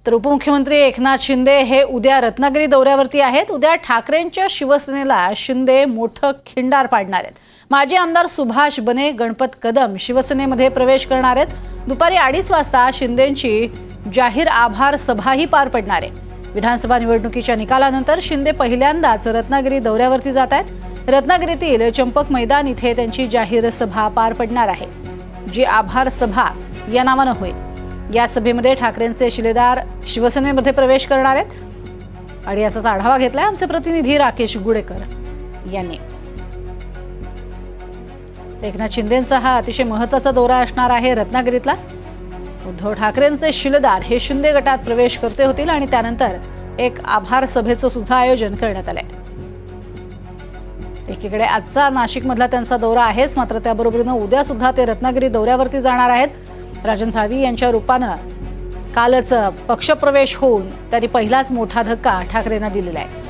तर उपमुख्यमंत्री एकनाथ शिंदे हे उद्या रत्नागिरी दौऱ्यावरती आहेत। उद्या ठाकरेंच्या शिवसेनेला शिंदे मोठं खिंडार पाडणार आहेत। माजी आमदार सुभाष बने, गणपत कदम शिवसेनेमध्ये प्रवेश करणार आहेत। दुपारी 2:30 वाजता शिंदेंची जाहीर आभार सभाही पार पडणार आहे। विधानसभा निवडणुकीच्या निकालानंतर शिंदे पहिल्यांदाच रत्नागिरी दौऱ्यावरती जात आहेत। रत्नागिरीतील चंपक मैदान इथे त्यांची जाहीर सभा पार पडणार आहे, जी आभार सभा या नावानं होईल। या सभेमध्ये ठाकरेंचे शिलेदार शिवसेनेमध्ये प्रवेश करणार आहेत आणि याचाच आढावा घेतलाय आमचे प्रतिनिधी राकेश गुडेकर यांनी। एकनाथ शिंदेंचा हा अतिशय महत्त्वाचा दौरा असणार आहे रत्नागिरीतला। उद्धव ठाकरेंचे शिलेदार हे शिंदे गटात प्रवेश करते होतील आणि त्यानंतर एक आभार सभेचं सुद्धा आयोजन करण्यात आलंय। एकीकडे आजचा नाशिकमधला त्यांचा दौरा आहेच, मात्र त्याबरोबरीनं उद्या सुद्धा ते रत्नागिरी दौऱ्यावरती जाणार आहेत। राजन साळवी यांच्या रूपानं कालच पक्षप्रवेश होऊन त्यांनी पहिलाच मोठा धक्का ठाकरेंना दिलेला आहे।